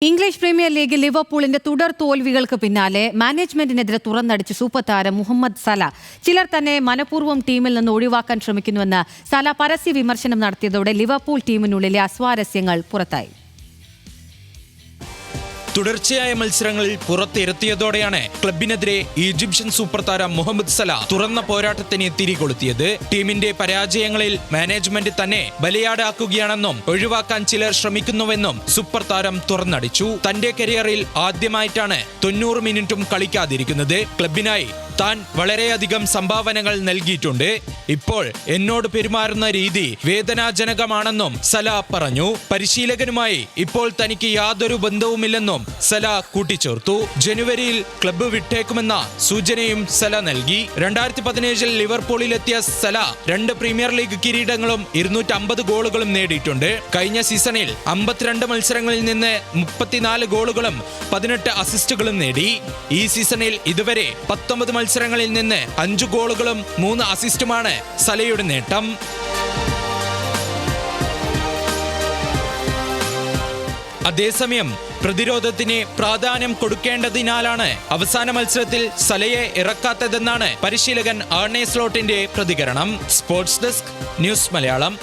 English premier ലീഗിൽ ലിവർപൂളിന്റെ തുടർ തോൽവികൾക്ക് പിന്നാലെ മാനേജ്മെന്റിനെതിരെ തുറന്നടിച്ച് സൂപ്പർ താരം മുഹമ്മദ് സല. ചിലർ തന്നെ മനഃപൂർവ്വം ടീമിൽ നിന്ന് ഒഴിവാക്കാൻ ശ്രമിക്കുന്നുവെന്ന് സല പരസ്യ വിമർശനം നടത്തിയതോടെ ലിവർപൂൾ ടീമിനുള്ളിലെ അസ്വാരസ്യങ്ങൾ പുറത്തായി. തുടർച്ചയായ മത്സരങ്ങളിൽ പുറത്തിരുത്തിയതോടെയാണ് ക്ലബിനെതിരെ ഈജിപ്ഷ്യൻ സൂപ്പർ താരം മുഹമ്മദ് സല തുറന്ന പോരാട്ടത്തിന് തിരികൊളുത്തിയത്. ടീമിന്റെ പരാജയങ്ങളിൽ മാനേജ്മെന്റ് തന്നെ ബലിയാടാക്കുകയാണെന്നും ഒഴിവാക്കാൻ ചിലർ ശ്രമിക്കുന്നുവെന്നും സൂപ്പർ താരം തുറന്നടിച്ചു. തന്റെ കരിയറിൽ ആദ്യമായിട്ടാണ് 90 മിനിറ്റും കളിക്കാതിരിക്കുന്നത്. ക്ലബിനായി താൻ വളരെയധികം സംഭാവനകൾ നൽകിയിട്ടുണ്ട്. ഇപ്പോൾ എന്നോട് പെരുമാറുന്ന രീതി വേദനാജനകമാണെന്നും സല പറഞ്ഞു. പരിശീലകനുമായി ഇപ്പോൾ തനിക്ക് യാതൊരു ബന്ധവുമില്ലെന്നും സല കൂട്ടിച്ചേർത്തു. ജനുവരിയിൽ ക്ലബ്ബ് വിട്ടേക്കുമെന്ന സൂചനയും സല നൽകി. 2017 ലിവർപൂളിലെത്തിയ സല 2 പ്രീമിയർ ലീഗ് കിരീടങ്ങളും 250 ഗോളുകളും നേടിയിട്ടുണ്ട്. കഴിഞ്ഞ സീസണിൽ 52 മത്സരങ്ങളിൽ നിന്ന് 34 ഗോളുകളും 18 അസിസ്റ്റുകളും നേടി. ഈ സീസണിൽ ഇതുവരെ 19 മത്സരങ്ങളിൽ നിന്ന് 5 ഗോളുകളും 3 അസിസ്റ്റുമാണ് സലയുടെ നേട്ടം. അതേസമയം പ്രതിരോധത്തിന് പ്രാധാന്യം കൊടുക്കേണ്ടതിനാലാണ് അവസാന മത്സരത്തിൽ സലയെ ഇറക്കാത്തതെന്നാണ് പരിശീലകൻ ആർണെ സ്ലോട്ടിന്റെ പ്രതികരണം. Sports desk, news Malayalam.